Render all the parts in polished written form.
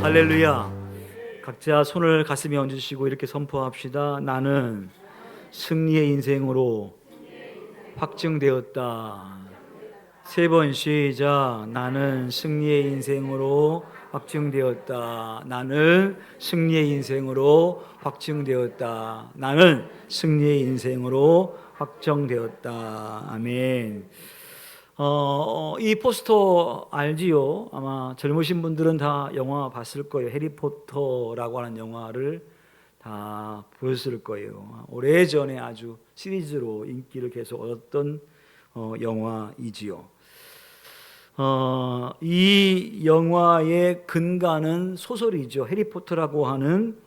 할렐루야. 각자 손을 가슴에 얹으시고 이렇게 선포합시다. 나는 승리의 인생으로 확증되었다. 세 번 시작. 나는 승리의 인생으로 확증되었다. 나는 승리의 인생으로 확증되었다. 나는 승리의 인생으로 확정되었다. 아멘. 이 포스터 알지요? 아마 젊으신 분들은 다 영화 봤을 거예요. 해리포터라고 하는 영화를 다 보셨을 거예요. 오래전에 아주 시리즈로 인기를 계속 얻었던 영화이지요. 이 영화의 근간은 소설이죠. 해리포터라고 하는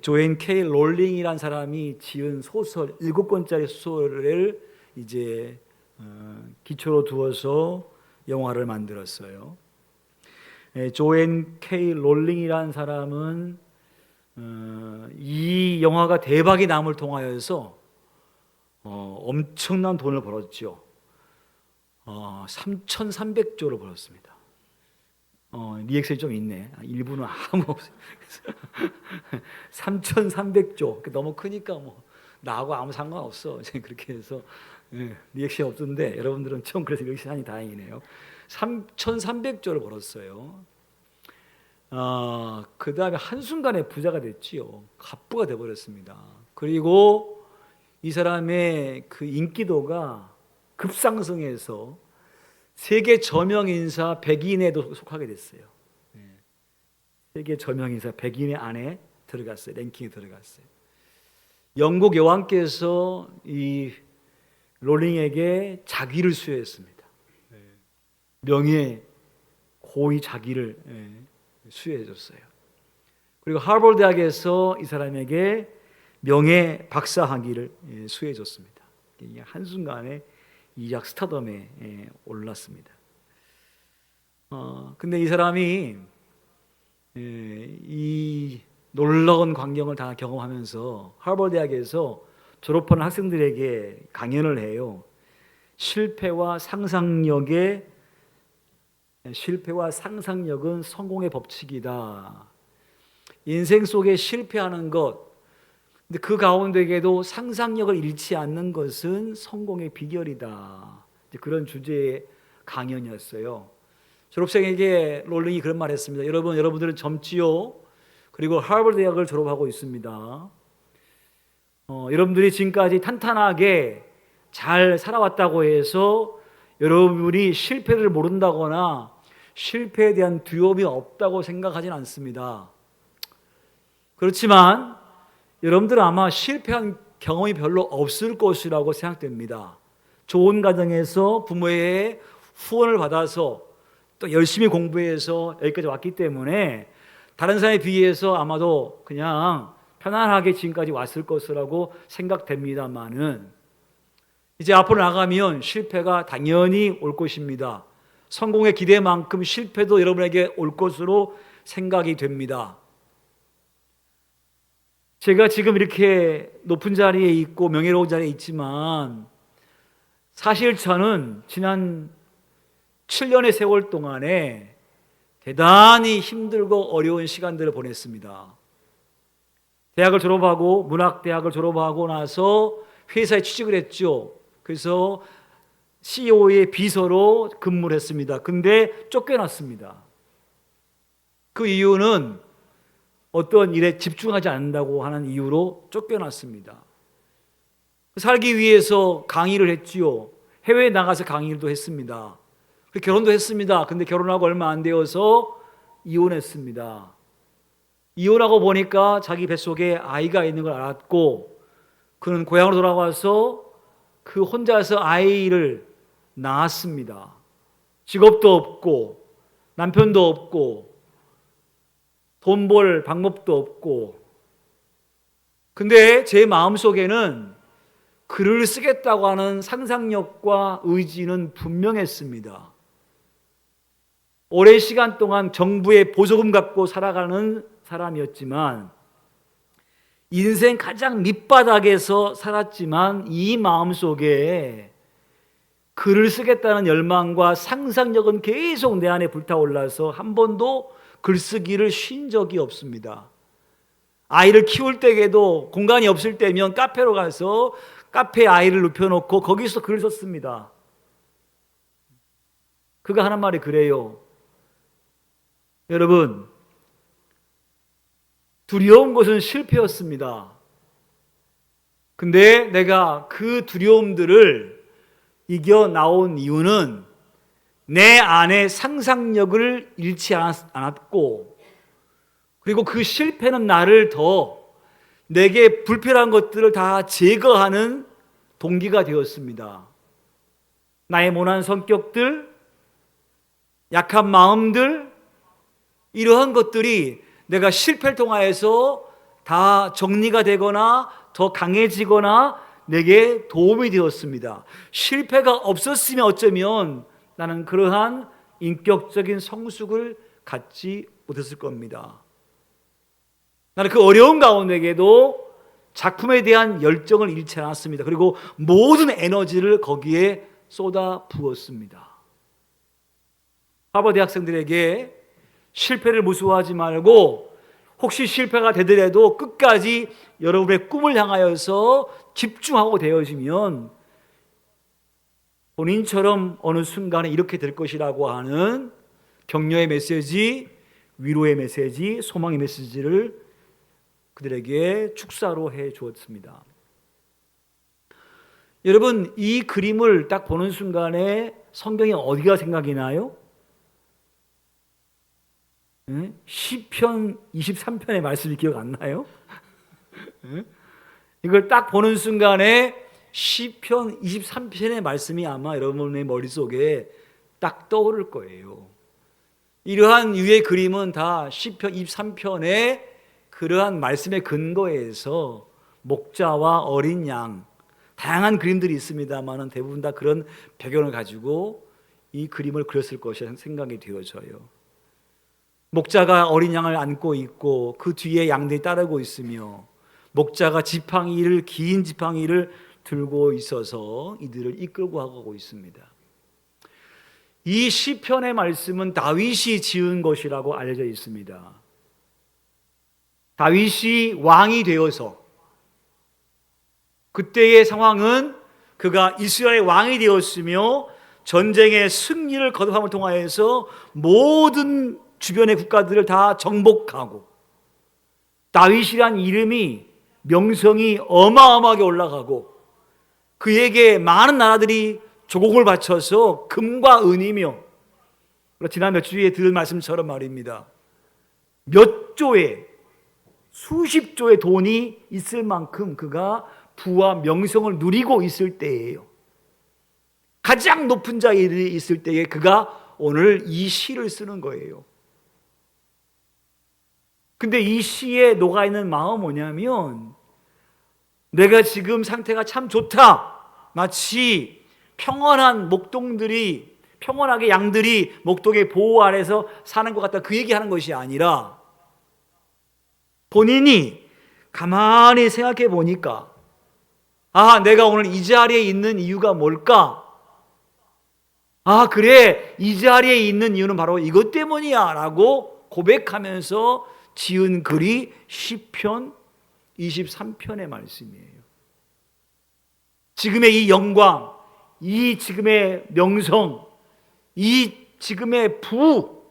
조앤 K 롤링이라는 사람이 지은 소설 7권짜리 소설을 이제 기초로 두어서 영화를 만들었어요. 조앤 K 롤링이라는 사람은 이 영화가 대박이 남을 통하여서 엄청난 돈을 벌었죠. 3,300조를 벌었습니다. 리액션이 좀 있네. 일부는 아무 없어요. 3,300조. 너무 크니까 뭐 나하고 아무 상관없어. 그렇게 해서 리액션 없던데 여러분들은 좀 그래서 리액션이 다행이네요. 3,300조를 벌었어요. 그 다음에 한순간에 부자가 됐지요. 갑부가 돼버렸습니다. 그리고 이 사람의 그 인기도가 급상승해서 세계 저명인사 100인에도 속하게 됐어요. 세계 저명인사 100인 안에 들어갔어요. 랭킹에 들어갔어요. 영국 여왕께서 이 롤링에게 자기를 수여했습니다. 명예, 고위 자기를 수여해줬어요. 그리고 하버드 대학에서 이 사람에게 명예 박사 학위를 수여해줬습니다. 한순간에 이약 스타덤에 올랐습니다. 근데 이 사람이 이 놀라운 광경을 다 경험하면서 하버드 대학에서 졸업하는 학생들에게 강연을 해요. 실패와 상상력은 성공의 법칙이다. 인생 속에 실패하는 것, 근데 그 가운데에도 상상력을 잃지 않는 것은 성공의 비결이다. 그런 주제의 강연이었어요. 졸업생에게 롤링이 그런 말을 했습니다. 여러분들은 젊지요. 그리고 하버드 대학을 졸업하고 있습니다. 여러분들이 지금까지 탄탄하게 잘 살아왔다고 해서 여러분이 실패를 모른다거나 실패에 대한 두려움이 없다고 생각하진 않습니다. 그렇지만 여러분들은 아마 실패한 경험이 별로 없을 것이라고 생각됩니다. 좋은 가정에서 부모의 후원을 받아서 또 열심히 공부해서 여기까지 왔기 때문에 다른 사람에 비해서 아마도 그냥 편안하게 지금까지 왔을 것이라고 생각됩니다만은 이제 앞으로 나가면 실패가 당연히 올 것입니다. 성공의 기대만큼 실패도 여러분에게 올 것으로 생각이 됩니다. 제가 지금 이렇게 높은 자리에 있고 명예로운 자리에 있지만 사실 저는 지난 7년의 세월 동안에 대단히 힘들고 어려운 시간들을 보냈습니다. 대학을 졸업하고 문학대학을 졸업하고 나서 회사에 취직을 했죠. 그래서 CEO의 비서로 근무를 했습니다. 근데 쫓겨났습니다. 그 이유는 어떤 일에 집중하지 않는다고 하는 이유로 쫓겨났습니다. 살기 위해서 강의를 했지요. 해외에 나가서 강의도 했습니다. 결혼도 했습니다. 근데 결혼하고 얼마 안 되어서 이혼했습니다. 이혼하고 보니까 자기 뱃속에 아이가 있는 걸 알았고 그는 고향으로 돌아와서 그 혼자서 아이를 낳았습니다. 직업도 없고 남편도 없고 돈 벌 방법도 없고 근데 제 마음속에는 글을 쓰겠다고 하는 상상력과 의지는 분명했습니다. 오랜 시간 동안 정부의 보조금 갖고 살아가는 사람이었지만 인생 가장 밑바닥에서 살았지만 이 마음속에 글을 쓰겠다는 열망과 상상력은 계속 내 안에 불타올라서 한 번도 글쓰기를 쉰 적이 없습니다. 아이를 키울 때에도 공간이 없을 때면 카페로 가서 카페에 아이를 눕혀놓고 거기서 글을 썼습니다. 그가 하는 말이 그래요. 여러분, 두려운 것은 실패였습니다. 근데 내가 그 두려움들을 이겨 나온 이유는 내 안에 상상력을 잃지 않았고, 그리고 그 실패는 나를 더 내게 불필요한 것들을 다 제거하는 동기가 되었습니다. 나의 모난 성격들, 약한 마음들, 이러한 것들이 내가 실패를 통하여서 다 정리가 되거나 더 강해지거나 내게 도움이 되었습니다. 실패가 없었으면 어쩌면 나는 그러한 인격적인 성숙을 갖지 못했을 겁니다. 나는 그 어려운 가운데에도 작품에 대한 열정을 잃지 않았습니다. 그리고 모든 에너지를 거기에 쏟아 부었습니다. 하버드 학생들에게 실패를 무서워하지 말고, 혹시 실패가 되더라도 끝까지 여러분의 꿈을 향하여서 집중하고 되어지면 본인처럼 어느 순간에 이렇게 될 것이라고 하는 격려의 메시지, 위로의 메시지, 소망의 메시지를 그들에게 축사로 해 주었습니다. 여러분, 이 그림을 딱 보는 순간에 성경이 어디가 생각이 나요? 시편 23편의 말씀이 기억 안 나요? 이걸 딱 보는 순간에 시편 23편의 말씀이 아마 여러분의 머릿속에 딱 떠오를 거예요. 이러한 유의 그림은 다 시편 23편의 그러한 말씀의 근거에서 목자와 어린 양, 다양한 그림들이 있습니다만 대부분 다 그런 배경을 가지고 이 그림을 그렸을 것이라는 생각이 되어져요. 목자가 어린 양을 안고 있고 그 뒤에 양들이 따르고 있으며, 목자가 지팡이를, 긴 지팡이를 들고 있어서 이들을 이끌고 가고 있습니다. 이 시편의 말씀은 다윗이 지은 것이라고 알려져 있습니다. 다윗이 왕이 되어서, 그때의 상황은 그가 이스라엘의 왕이 되었으며 전쟁의 승리를 거듭함을 통하여서 모든 주변의 국가들을 다 정복하고, 다윗이란 이름이, 명성이 어마어마하게 올라가고, 그에게 많은 나라들이 조공을 바쳐서 금과 은이며, 지난 몇 주에 들은 말씀처럼 말입니다, 몇 조의, 수십 조의 돈이 있을 만큼 그가 부와 명성을 누리고 있을 때예요. 가장 높은 자에 있을 때에 그가 오늘 이 시를 쓰는 거예요. 근데 이 시에 녹아있는 마음은 뭐냐면, 내가 지금 상태가 참 좋다, 마치 평온한 목동들이, 평온하게 양들이 목동의 보호 아래서 사는 것 같다, 그 얘기하는 것이 아니라 본인이 가만히 생각해 보니까, 아, 내가 오늘 이 자리에 있는 이유가 뭘까? 아, 그래, 이 자리에 있는 이유는 바로 이것 때문이야 라고 고백하면서 지은 글이 시편 23편의 말씀이에요. 지금의 이 영광, 이 지금의 명성, 이 지금의 부,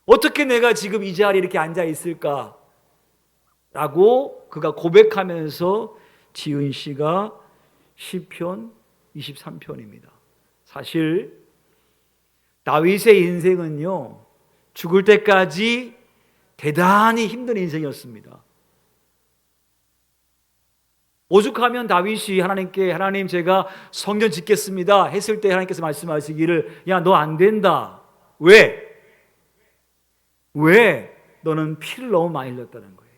어떻게 내가 지금 이 자리에 이렇게 앉아 있을까? 라고 그가 고백하면서 지은 시가 시편 23편입니다. 사실 다윗의 인생은요, 죽을 때까지 대단히 힘든 인생이었습니다. 오죽하면 다윗이 하나님께, 하나님 제가 성전 짓겠습니다 했을 때 하나님께서 말씀하시기를, 야, 너 안 된다. 왜? 너는 피를 너무 많이 흘렸다는 거예요.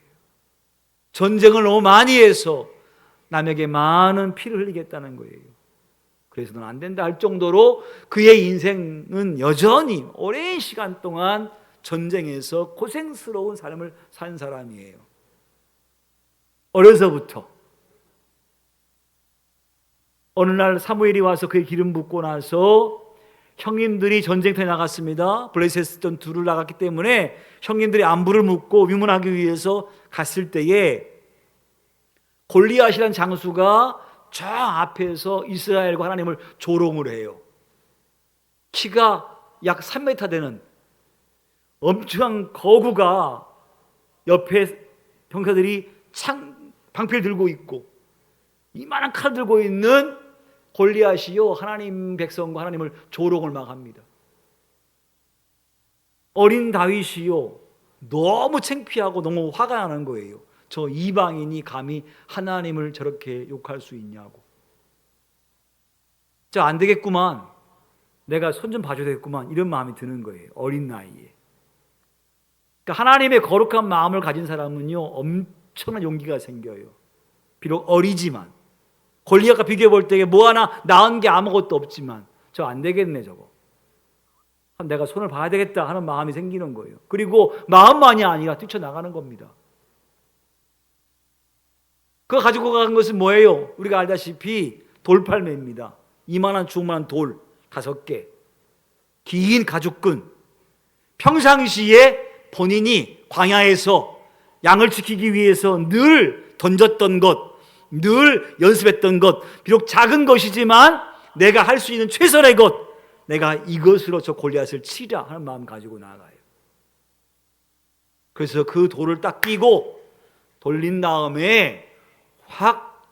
전쟁을 너무 많이 해서 남에게 많은 피를 흘리겠다는 거예요. 그래서 너는 안 된다 할 정도로 그의 인생은 여전히 오랜 시간 동안 전쟁에서 고생스러운 삶을 산 사람이에요. 어려서부터. 어느 날 사무엘이 와서 그의 기름 붓고 나서 형님들이 전쟁터에 나갔습니다. 블레셋 전투를 나갔기 때문에 형님들이 안부를 묻고 위문하기 위해서 갔을 때에 골리앗이라는 장수가 저 앞에서 이스라엘과 하나님을 조롱을 해요. 키가 약 3m 되는 엄청난 거구가 옆에 병사들이 방패를 들고 있고 이만한 칼을 들고 있는 골리앗이요, 하나님 백성과 하나님을 조롱을 막 합니다. 어린 다윗이요, 너무 창피하고 너무 화가 나는 거예요. 저 이방인이 감히 하나님을 저렇게 욕할 수 있냐고. 안 되겠구만, 내가 손 좀 봐줘야 되겠구만, 이런 마음이 드는 거예요. 어린 나이에. 그러니까 하나님의 거룩한 마음을 가진 사람은요, 엄청난 용기가 생겨요. 비록 어리지만. 골리앗과 비교해 볼 때 뭐 하나 나은 게 아무것도 없지만 저 안 되겠네, 저거. 내가 손을 봐야 되겠다 하는 마음이 생기는 거예요. 그리고 마음만이 아니라 뛰쳐나가는 겁니다. 그거 가지고 간 것은 뭐예요? 우리가 알다시피 돌팔매입니다. 이만한 주먹만한 돌 5개, 긴 가죽끈. 평상시에 본인이 광야에서 양을 지키기 위해서 늘 던졌던 것, 늘 연습했던 것, 비록 작은 것이지만 내가 할 수 있는 최선의 것, 내가 이것으로 저 골리앗을 치자 하는 마음 가지고 나아가요. 그래서 그 돌을 딱 끼고 돌린 다음에 확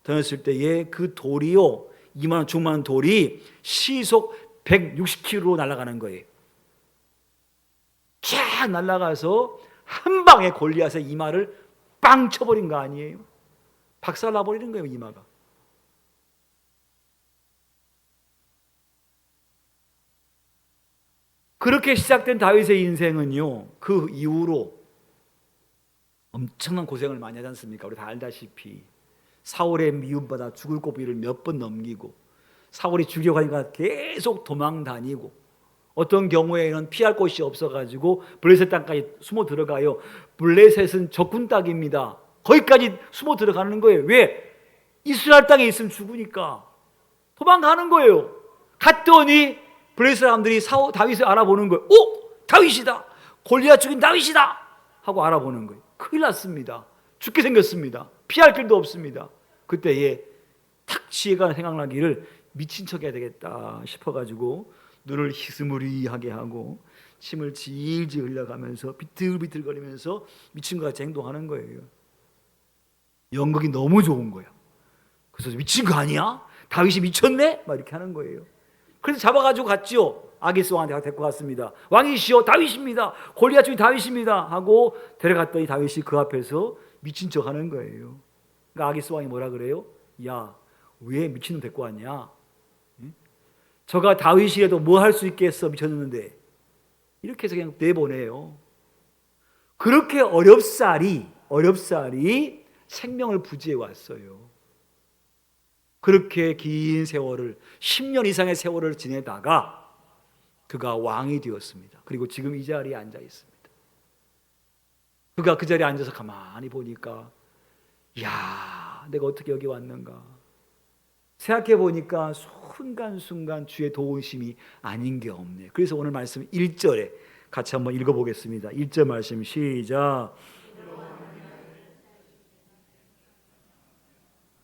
던졌을 때에 그 돌이요, 이만한 중만한 돌이 시속 160km로 날아가는 거예요. 쫙 날아가서 한 방에 골리앗의 이마를 빵 쳐버린 거 아니에요? 박살나버리는 거예요, 이마가. 그렇게 시작된 다윗의 인생은요, 그 이후로 엄청난 고생을 많이 하지 않습니까? 우리 다 알다시피 사울의 미움받아 죽을 고비를 몇 번 넘기고, 사울이 죽이려고 하니까 계속 도망 다니고, 어떤 경우에는 피할 곳이 없어가지고 블레셋 땅까지 숨어 들어가요. 블레셋은 적군 땅입니다. 거기까지 숨어 들어가는 거예요. 왜? 이스라엘 땅에 있으면 죽으니까 도망가는 거예요. 갔더니 블레셋 사람들이 다윗을 알아보는 거예요. 오! 다윗이다! 골리앗 죽인 다윗이다! 하고 알아보는 거예요. 큰일 났습니다. 죽게 생겼습니다. 피할 길도 없습니다. 그때에 탁 지혜가 생각나기를 미친 척 해야 되겠다 싶어가지고 눈을 희스무리하게 하고 침을 질질 흘려가면서 비틀비틀거리면서 미친 것 같이 행동하는 거예요. 연극이 너무 좋은 거야. 그래서 미친 거 아니야? 다윗이 미쳤네? 막 이렇게 하는 거예요. 그래서 잡아가지고 갔죠. 아기스 왕한테 데리고 갔습니다. 왕이시여, 다윗입니다. 골리앗 중에 다윗입니다 하고 데려갔더니 다윗이 그 앞에서 미친 척 하는 거예요. 그러니까 아기스 왕이 뭐라 그래요? 야, 왜 미친놈 데리고 왔냐? 저가 다윗이라도 뭐 할 수 있겠어, 미쳤는데. 이렇게 해서 그냥 내보내요. 그렇게 어렵사리 생명을 부지해 왔어요. 그렇게 긴 세월을, 10년 이상의 세월을 지내다가 그가 왕이 되었습니다. 그리고 지금 이 자리에 앉아 있습니다. 그가 그 자리에 앉아서 가만히 보니까, 야, 내가 어떻게 여기 왔는가 생각해 보니까 순간순간 주의 도우심이 아닌 게 없네. 그래서 오늘 말씀 1절에 같이 한번 읽어보겠습니다. 1절 말씀 시작.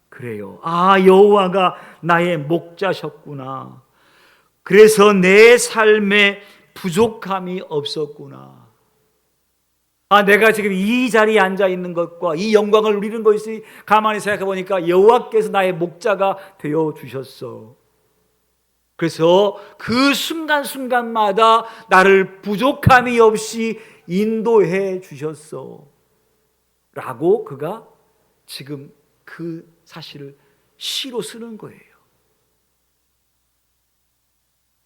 그래요. 아, 여호와가 나의 목자셨구나. 그래서 내 삶에 부족함이 없었구나. 아, 내가 지금 이 자리에 앉아 있는 것과 이 영광을 누리는 것이 가만히 생각해 보니까 여호와께서 나의 목자가 되어 주셨어. 그래서 그 순간순간마다 나를 부족함이 없이 인도해 주셨어. 라고 그가 지금 그 사실을 시로 쓰는 거예요.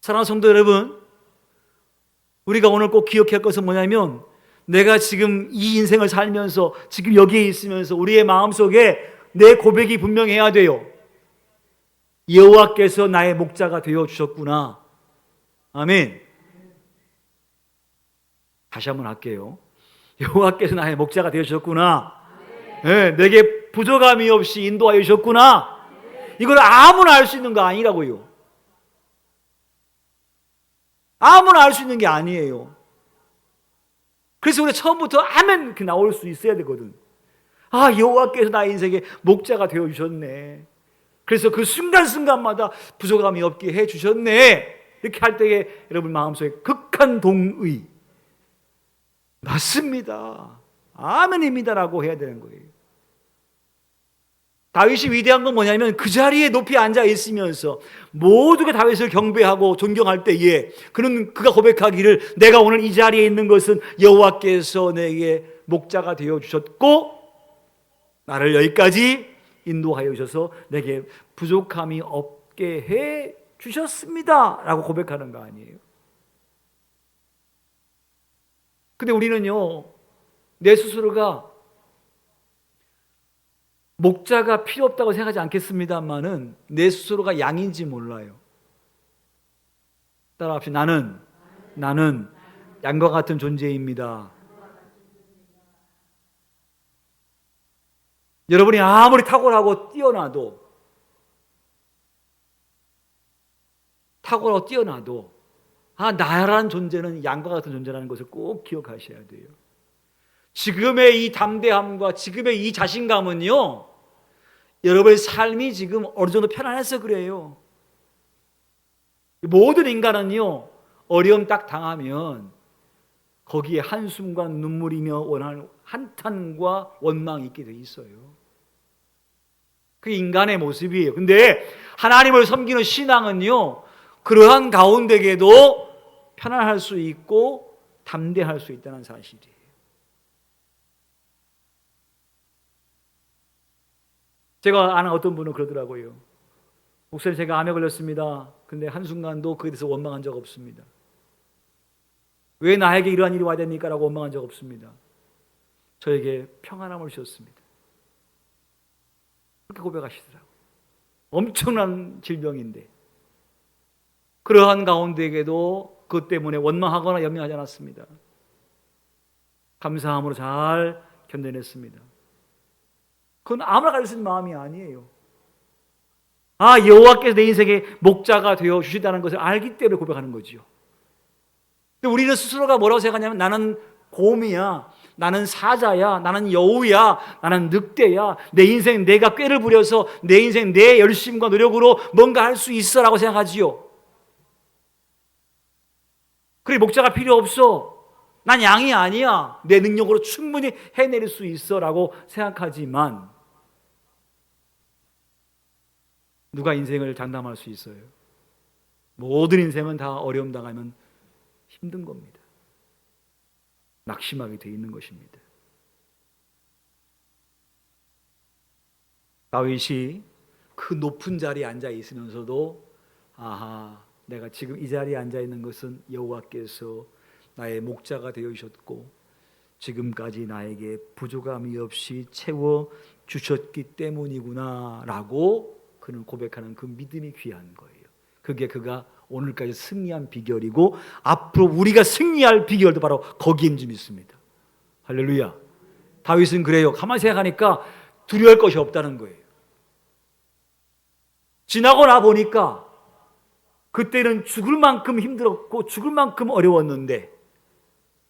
사랑하는 성도 여러분, 우리가 오늘 꼭 기억해야 할 것은 뭐냐면, 내가 지금 이 인생을 살면서 지금 여기에 있으면서 우리의 마음속에 내 고백이 분명해야 돼요. 여호와께서 나의 목자가 되어 주셨구나. 아멘. 다시 한번 할게요. 여호와께서 나의 목자가 되어 주셨구나. 네, 내게 부족함이 없이 인도하여 주셨구나. 이걸 아무나 알 수 있는 거 아니라고요. 아무나 알 수 있는 게 아니에요. 그래서 우리 처음부터 아멘 이렇게 나올 수 있어야 되거든. 아, 여호와께서 나의 인생의 목자가 되어 주셨네. 그래서 그 순간순간마다 부족함이 없게 해 주셨네. 이렇게 할 때에 여러분 마음속에 극한 동의, 맞습니다, 아멘입니다라고 해야 되는 거예요. 다윗이 위대한 건 뭐냐면 그 자리에 높이 앉아 있으면서 모두가 다윗을 경배하고 존경할 때에 그가 고백하기를 내가 오늘 이 자리에 있는 것은 여호와께서 내게 목자가 되어 주셨고 나를 여기까지 인도하여 주셔서 내게 부족함이 없게 해 주셨습니다 라고 고백하는 거 아니에요. 근데 우리는요, 내 스스로가 목자가 필요 없다고 생각하지 않겠습니다만은 내 스스로가 양인지 몰라요. 따라합시다. 나는 양과 같은 존재입니다. 여러분이 아무리 탁월하고 뛰어나도 나라는 존재는 양과 같은 존재라는 것을 꼭 기억하셔야 돼요. 지금의 이 담대함과 지금의 이 자신감은요, 여러분의 삶이 지금 어느 정도 편안해서 그래요. 모든 인간은요, 어려움 딱 당하면 거기에 한숨과 눈물이며 원하는 한탄과 원망이 있게 돼 있어요. 그게 인간의 모습이에요. 근데 하나님을 섬기는 신앙은요, 그러한 가운데에도 편안할 수 있고 담대할 수 있다는 사실이에요. 제가 아는 어떤 분은 그러더라고요. 목사님, 제가 암에 걸렸습니다. 근데 한순간도 그에 대해서 원망한 적 없습니다. 왜 나에게 이러한 일이 와야 됩니까? 라고 원망한 적 없습니다. 저에게 평안함을 주셨습니다. 그렇게 고백하시더라고요. 엄청난 질병인데 그러한 가운데에도 그것 때문에 원망하거나 연민하지 않았습니다. 감사함으로 잘 견뎌냈습니다. 그건 아무나 가질 수 있는 마음이 아니에요. 아, 여호와께서 내 인생의 목자가 되어 주시다는 것을 알기 때문에 고백하는 거죠. 근데 우리는 스스로가 뭐라고 생각하냐면 나는 곰이야, 나는 사자야, 나는 여우야, 나는 늑대야, 내 인생 내가 꾀를 부려서 내 인생 내 열심과 노력으로 뭔가 할 수 있어라고 생각하지요. 그래, 목자가 필요 없어, 난 양이 아니야, 내 능력으로 충분히 해낼 수 있어라고 생각하지만 누가 인생을 장담할 수 있어요? 모든 인생은 다 어려움 당하면 힘든 겁니다. 낙심하게 돼 있는 것입니다. 다윗이 그 높은 자리에 앉아 있으면서도 아하, 내가 지금 이 자리에 앉아 있는 것은 여호와께서 나의 목자가 되어 주셨고 지금까지 나에게 부족함이 없이 채워 주셨기 때문이구나 라고 그는 고백하는 그 믿음이 귀한 거예요. 그게 그가 오늘까지 승리한 비결이고 앞으로 우리가 승리할 비결도 바로 거기인 줄 믿습니다. 할렐루야. 다윗은 그래요. 가만히 생각하니까 두려워할 것이 없다는 거예요. 지나고 나 보니까 그때는 죽을 만큼 힘들었고 죽을 만큼 어려웠는데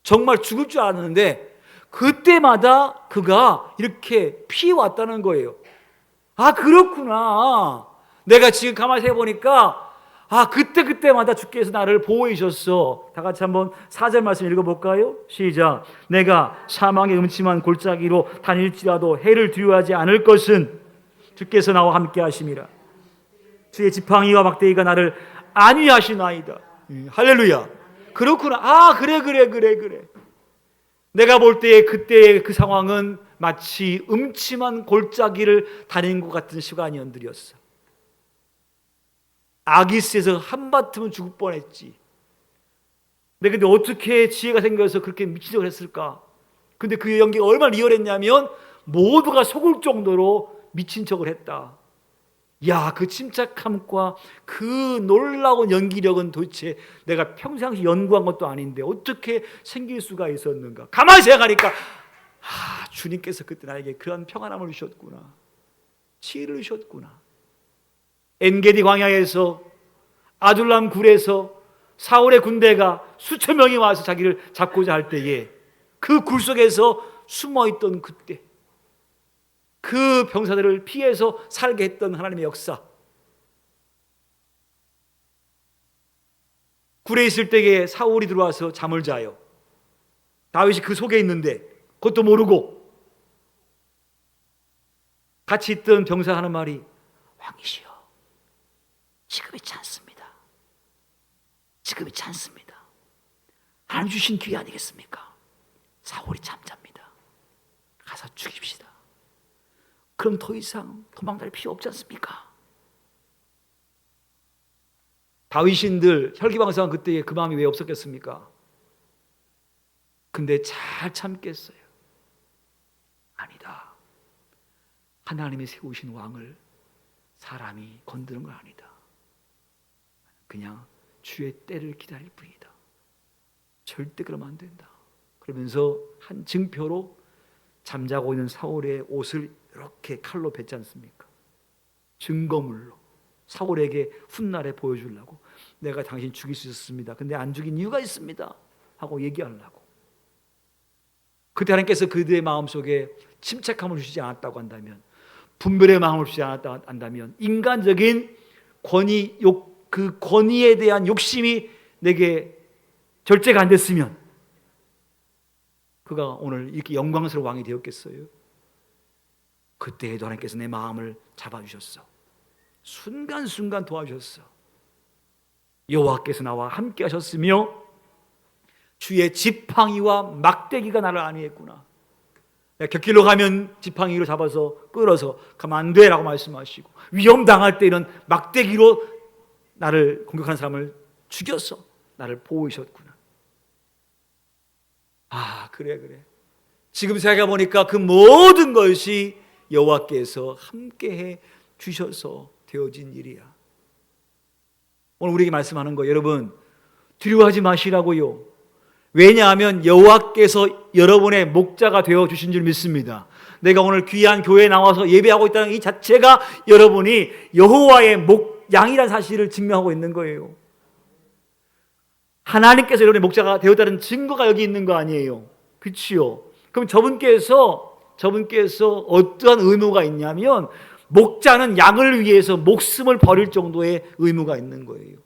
정말 죽을 줄 알았는데 그때마다 그가 이렇게 피해왔다는 거예요. 아, 그렇구나. 내가 지금 가만히 생각해보니까 아, 그때마다 주께서 나를 보호해 주셨어. 다 같이 한번 4절 말씀 읽어볼까요? 시작. 내가 사망의 음침한 골짜기로 다닐지라도 해를 두려워하지 않을 것은 주께서 나와 함께 하심이라. 주의 지팡이와 막대기가 나를 안위하시나이다. 할렐루야. 그렇구나. 아, 그래. 내가 볼 때에 그때의 그 상황은 마치 음침한 골짜기를 다니는 것 같은 시간이었어. 아기스에서 한바탕은 죽을 뻔했지. 근데 어떻게 지혜가 생겨서 그렇게 미친 척을 했을까? 근데 그 연기가 얼마나 리얼했냐면 모두가 속을 정도로 미친 척을 했다. 야, 그 침착함과 그 놀라운 연기력은 도대체 내가 평상시 연구한 것도 아닌데 어떻게 생길 수가 있었는가? 가만히 생각하니까 아, 주님께서 그때 나에게 그런 평안함을 주셨구나. 지혜를 주셨구나. 엔게디 광야에서 아둘람 굴에서 사울의 군대가 수천 명이 와서 자기를 잡고자 할 때에 그 굴 속에서 숨어있던 그때 그 병사들을 피해서 살게 했던 하나님의 역사, 굴에 있을 때에 사울이 들어와서 잠을 자요. 다윗이 그 속에 있는데 그것도 모르고 같이 있던 병사 하는 말이 왕이시여 지금이 찬습니다. 지금이 찬습니다. 하나님 주신 기회 아니겠습니까? 사울이 잠잡니다. 가서 죽입시다. 그럼 더 이상 도망갈 필요 없지 않습니까? 다윗인들 혈기왕성한 그때에 그 마음이 왜 없었겠습니까? 근데 잘 참겠어요. 아니다. 하나님이 세우신 왕을 사람이 건드는 건 아니다. 그냥 주의 때를 기다릴 뿐이다. 절대 그러면 안 된다. 그러면서 한 증표로 잠자고 있는 사울의 옷을 이렇게 칼로 뱉지 않습니까? 증거물로 사울에게 훗날에 보여주려고 내가 당신 죽일 수 있었습니다. 근데 안 죽인 이유가 있습니다 하고 얘기하려고. 그때 하나님께서 그들의 마음속에 침착함을 주시지 않았다고 한다면, 분별의 마음을 주지 않았다고 한다면, 인간적인 권위, 그 권위에 대한 욕심이 내게 절제가 안 됐으면 그가 오늘 이렇게 영광스러운 왕이 되었겠어요? 그때에도 하나님께서 내 마음을 잡아주셨어. 순간순간 도와주셨어. 여호와께서 나와 함께 하셨으며 주의 지팡이와 막대기가 나를 안위했구나. 내가 곁길로 가면 지팡이로 잡아서 끌어서 가면 안 돼라고 말씀하시고, 위험 당할 때 이런 막대기로 나를 공격하는 사람을 죽여서 나를 보호하셨구나. 아, 그래. 지금 생각해 보니까 그 모든 것이 여호와께서 함께해 주셔서 되어진 일이야. 오늘 우리에게 말씀하는 거, 여러분 두려워하지 마시라고요. 왜냐하면 여호와께서 여러분의 목자가 되어 주신 줄 믿습니다. 내가 오늘 귀한 교회에 나와서 예배하고 있다는 이 자체가 여러분이 여호와의 양이라는 사실을 증명하고 있는 거예요. 하나님께서 여러분의 목자가 되었다는 증거가 여기 있는 거 아니에요? 그렇지요? 그럼 저분께서 어떠한 의무가 있냐면, 목자는 양을 위해서 목숨을 버릴 정도의 의무가 있는 거예요.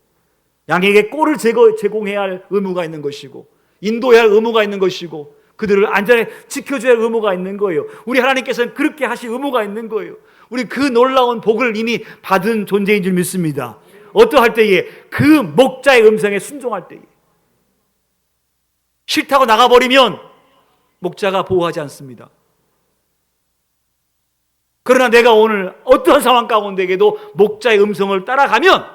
양에게 꼴을 제공해야 할 의무가 있는 것이고, 인도해야 할 의무가 있는 것이고, 그들을 안전에 지켜줘야 할 의무가 있는 거예요. 우리 하나님께서는 그렇게 하실 의무가 있는 거예요. 우리 그 놀라운 복을 이미 받은 존재인 줄 믿습니다. 어떠할 때에? 그 목자의 음성에 순종할 때에. 싫다고 나가버리면 목자가 보호하지 않습니다. 그러나 내가 오늘 어떠한 상황 가운데에도 목자의 음성을 따라가면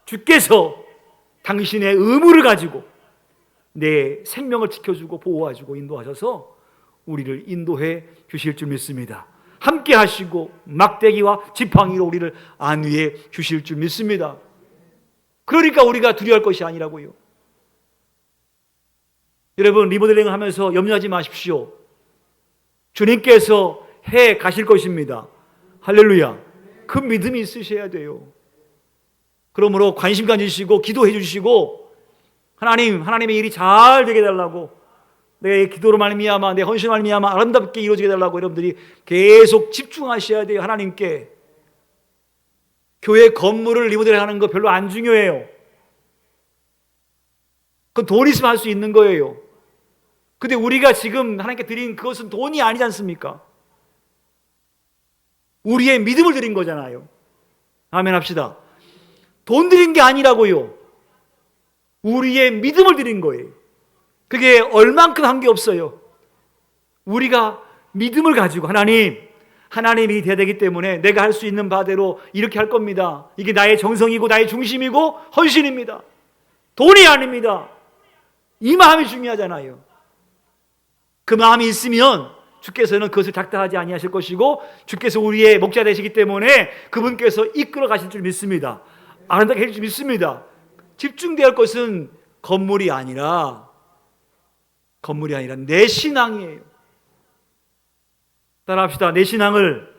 주께서 당신의 의무를 가지고 내 생명을 지켜주고 보호하시고 인도하셔서 우리를 인도해 주실 줄 믿습니다. 함께 하시고 막대기와 지팡이로 우리를 안위해 주실 줄 믿습니다. 그러니까 우리가 두려워할 것이 아니라고요. 여러분, 리모델링을 하면서 염려하지 마십시오. 주님께서 해 가실 것입니다. 할렐루야. 그 믿음이 있으셔야 돼요. 그러므로 관심 가지시고 기도해 주시고, 하나님의 일이 잘 되게 해달라고, 내 기도로 말미암아, 내 헌신로 말미암아 아름답게 이루어지게 해달라고 여러분들이 계속 집중하셔야 돼요. 하나님께. 교회 건물을 리모델링하는 거 별로 안 중요해요. 그건 돈 있으면 할 수 있는 거예요. 근데 우리가 지금 하나님께 드린 그것은 돈이 아니지 않습니까? 우리의 믿음을 드린 거잖아요. 아멘 합시다. 돈 드린 게 아니라고요. 우리의 믿음을 드린 거예요. 그게 얼만큼 한 게 없어요. 우리가 믿음을 가지고 하나님이 돼야 되기 때문에 내가 할 수 있는 바대로 이렇게 할 겁니다. 이게 나의 정성이고 나의 중심이고 헌신입니다. 돈이 아닙니다. 이 마음이 중요하잖아요. 그 마음이 있으면 주께서는 그것을 작다하지 아니하실 것이고, 주께서 우리의 목자 되시기 때문에 그분께서 이끌어 가실 줄 믿습니다. 아름답게 해줄 줄 믿습니다. 집중되어야 할 것은 건물이 아니라 내 신앙이에요. 따라합시다. 내 신앙을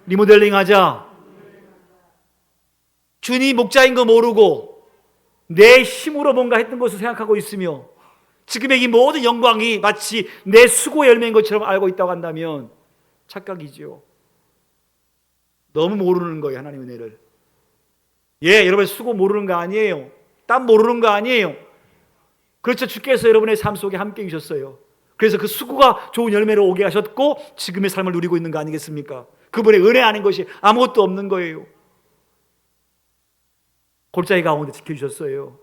리모델링하자. 주님 목자인 거 모르고 내 힘으로 뭔가 했던 것을 생각하고 있으며 지금의 이 모든 영광이 마치 내 수고의 열매인 것처럼 알고 있다고 한다면 착각이죠. 너무 모르는 거예요, 하나님의 은혜를. 여러분 수고 모르는 거 아니에요. 땀 모르는 거 아니에요. 그렇죠. 주께서 여러분의 삶 속에 함께 계셨어요. 그래서 그 수고가 좋은 열매를 오게 하셨고 지금의 삶을 누리고 있는 거 아니겠습니까? 그분의 은혜 아닌 것이 아무것도 없는 거예요. 골짜기 가운데 지켜주셨어요.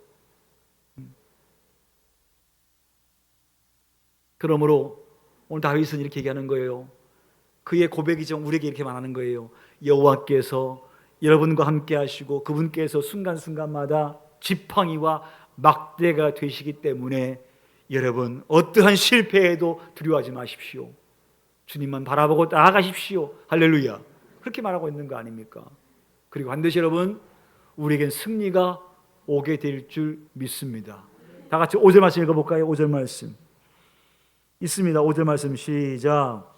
그러므로 오늘 다윗은 이렇게 얘기하는 거예요. 그의 고백이 좀 우리에게 이렇게 말하는 거예요. 여호와께서 여러분과 함께 하시고 그분께서 순간순간마다 지팡이와 막대가 되시기 때문에 여러분 어떠한 실패에도 두려워하지 마십시오. 주님만 바라보고 나아가십시오. 할렐루야. 그렇게 말하고 있는 거 아닙니까? 그리고 반드시 여러분 우리에겐 승리가 오게 될 줄 믿습니다. 다 같이 5절 말씀 읽어볼까요? 5절 말씀 있습니다. 5절 말씀 시작.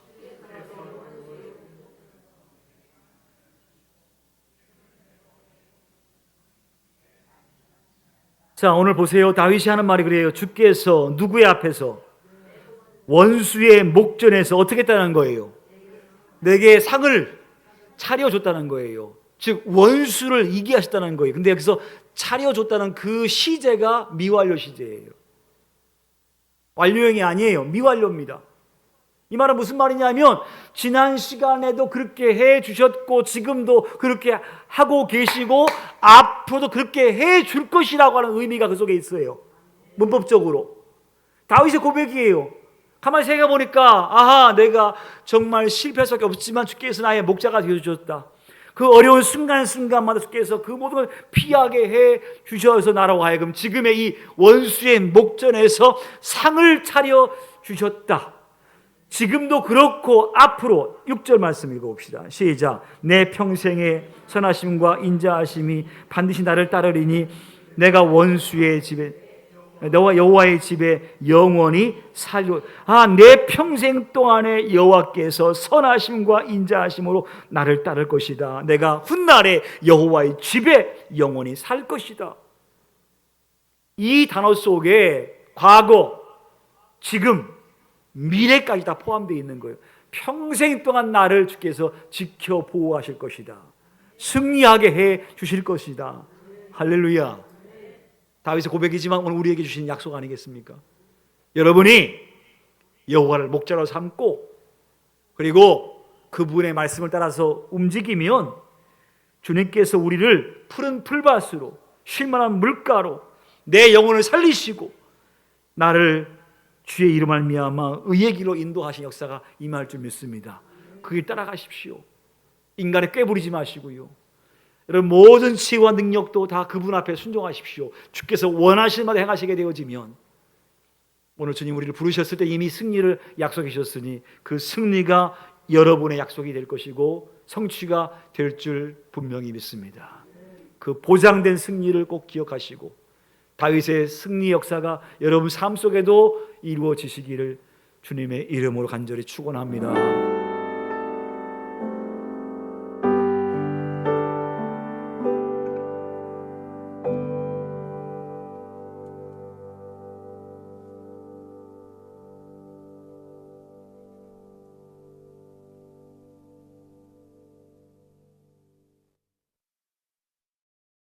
자, 오늘 보세요. 다윗이 하는 말이 그래요. 주께서 누구의 앞에서? 원수의 목전에서 어떻게 했다는 거예요? 내게 상을 차려줬다는 거예요. 즉 원수를 이기하셨다는 거예요. 근데 여기서 차려줬다는 그 시제가 미완료 시제예요. 완료형이 아니에요. 미완료입니다. 이 말은 무슨 말이냐면 지난 시간에도 그렇게 해주셨고 지금도 그렇게 하고 계시고 앞으로도 그렇게 해줄 것이라고 하는 의미가 그 속에 있어요. 문법적으로 다윗의 고백이에요. 가만히 생각해보니까 아하, 내가 정말 실패할 수밖에 없지만 주께서 나의 목자가 되어주셨다. 그 어려운 순간순간마다 주께서 그 모든 걸 피하게 해주셔서 나라고 하여금 지금의 이 원수의 목전에서 상을 차려주셨다. 지금도 그렇고 앞으로 6절 말씀 읽어봅시다. 시작. 내 평생의 선하심과 인자하심이 반드시 나를 따르리니 내가 원수의 집에 너와 여호와의 집에 영원히 살려. 내 평생 동안에 여호와께서 선하심과 인자하심으로 나를 따를 것이다. 내가 훗날에 여호와의 집에 영원히 살 것이다. 이 단어 속에 과거, 지금, 미래까지 다 포함되어 있는 거예요. 평생 동안 나를 주께서 지켜 보호하실 것이다. 승리하게 해 주실 것이다. 할렐루야. 다윗의 고백이지만 오늘 우리에게 주신 약속 아니겠습니까? 여러분이 여호와를 목자로 삼고 그리고 그분의 말씀을 따라서 움직이면 주님께서 우리를 푸른 풀밭으로 쉴만한 물가로 내 영혼을 살리시고 나를 주의 이름 말미암아 의의 길로 인도하신 역사가 임할 줄 믿습니다. 그 길 따라가십시오. 인간에 꾀부리지 마시고요. 여러분 모든 지혜와 능력도 다 그분 앞에 순종하십시오. 주께서 원하시는 바를 행하시게 되어지면 오늘 주님 우리를 부르셨을 때 이미 승리를 약속해 주셨으니 그 승리가 여러분의 약속이 될 것이고 성취가 될 줄 분명히 믿습니다. 그 보장된 승리를 꼭 기억하시고 다윗의 승리 역사가 여러분 삶 속에도 이루어지시기를 주님의 이름으로 간절히 축원합니다.